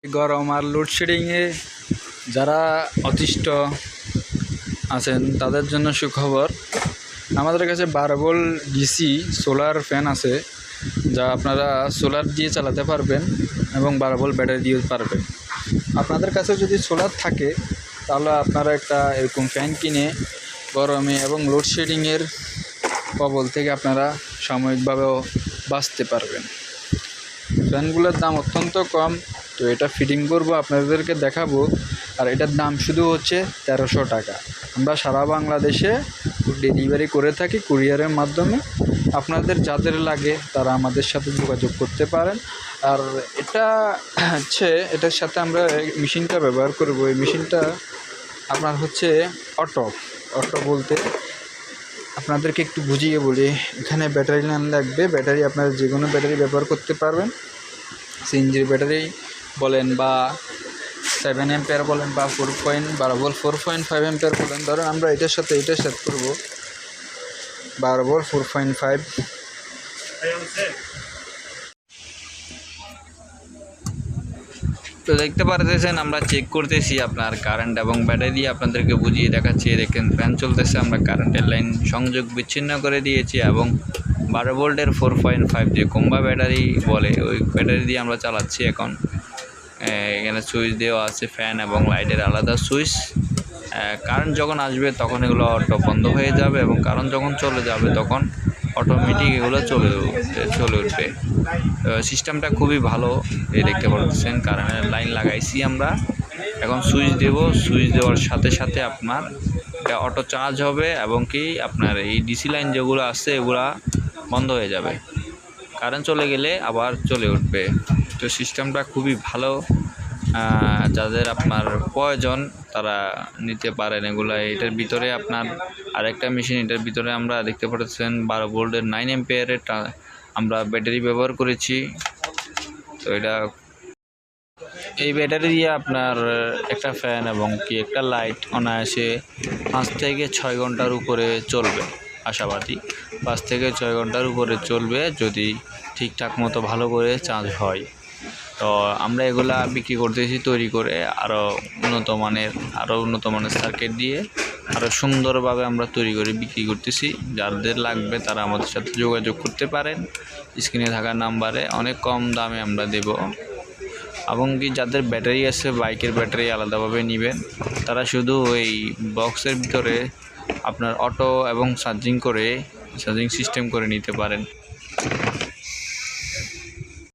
গরম আর লোডশেডিংয়ে যারা অতিষ্ঠ আছেন তাদের জন্য সুখবর। আমাদের কাছে 12 ভোল্ট ডিসি সোলার ফ্যান আছে, যা আপনারা সোলার দিয়ে চালাতে পারবেন এবং 12 ভোল্ট ব্যাটারি দিয়ে পারবেন। আপনাদের কাছে যদি সোলার থাকে তাহলে আপনারা একটা এরকম ফ্যান কিনে গরমে এবং লোডশেডিংয়ের কবল থেকে আপনারা সাময়িকভাবেও বাঁচতে পারবেন। ফ্যানগুলোর দাম অত্যন্ত কম, তো এটা ফিটিং করব, আপনাদেরকে দেখাবো। আর এটার দাম শুধু হচ্ছে 1300 টাকা। আমরা সারা বাংলাদেশে ডেলিভারি করে থাকি কুরিয়ারের মাধ্যমে। আপনাদের যাদের লাগে তারা আমাদের সাথে যোগাযোগ করতে পারেন। আর এটা হচ্ছে এটার সাথে আমরা মেশিনটা ব্যবহার করব। এই মেশিনটা আপনার হচ্ছে অটো বলতে আপনাদেরকে একটু বুঝিয়ে বলি। এখানে ব্যাটারি লাইন লাগবে। ব্যাটারি আপনারা যে কোনো ব্যাটারি ব্যবহার করতে পারবেন। সিএনজির ব্যাটারি বলেন বা 7 অ্যাম্পিয়ার বলেন বা 12 ভোল্ট 4.5 অ্যাম্পিয়ার বলেন। ধরেন আমরা এটার সাথে এটা সেট করব 12 ভোল্ট 4.5। তো দেখতে পারতেছেন আমরা চেক করতেছি আপনার কারেন্ট এবং ব্যাটারি দিয়ে আপনাদেরকে বুঝিয়ে দেখাচ্ছি। দেখেন ফ্যান চলতেছে, আমরা কারেন্টের লাইন সংযোগ বিচ্ছিন্ন করে দিয়েছি এবং 12 ভোল্টের 4.5 যে কোম্বা ব্যাটারি বলে ওই ব্যাটারি দিয়ে আমরা চালাচ্ছি। এখন এখানে সুইচ দেওয়া আছে, ফ্যান এবং লাইটের আলাদা সুইচ। কারেন্ট যখন আসবে তখন এগুলো অটো বন্ধ হয়ে যাবে এবং কারেন্ট যখন চলে যাবে তখন অটোমেটিক এগুলো চলে উঠবে। সিস্টেমটা খুবই ভালো। এই দেখতে পাচ্ছেন কারেন্টের লাইন লাগাইছি আমরা। এখন সুইচ দেব, সুইচ দেওয়ার সাথে সাথে আপনার এটা অটো চার্জ হবে এবং কি আপনার এই ডিসি লাইন যেগুলো আছে এগুলা বন্ধ হয়ে যাবে। কারেন্ট চলে গেলে আবার চলে উঠবে। তো সিস্টেমটা খুবই ভালো। যাদের আপনার প্রয়োজন তারা নিতে পারেন এগুলা। এটার ভিতরে আপনার আরেকটা মেশিন, এটার ভিতরে আমরা দেখতে পাচ্ছেন 12 ভোল্টের 9 অ্যাম্পিয়ারের আমরা ব্যাটারি ব্যবহার করেছি। তো এটা এই ব্যাটারি দিয়ে আপনার একটা ফ্যান এবং কি একটা লাইট অনায়াসে 5 থেকে 6 ঘন্টার উপরে চলবে। আশাবাদী 5 থেকে 6 ঘন্টার উপরে চলবে যদি ঠিকঠাক মতো ভালো করে চার্জ হয়। তো আমরা এগুলা বিক্রি করতেছি তৈরি করে আরও উন্নত মানের সার্কিট দিয়ে আরও সুন্দরভাবে আমরা তৈরি করে বিক্রি করতেছি। যাদের লাগবে তারা আমাদের সাথে যোগাযোগ করতে পারেন। স্ক্রিনে থাকা নাম্বারে অনেক কম দামে আমরা দেব। এবং কি যাদের ব্যাটারি আছে, বাইকের ব্যাটারি আলাদাভাবে নেবেন, তারা শুধু ওই বক্সের ভিতরে আপনার অটো এবং চার্জিং সিস্টেম করে নিতে পারেন।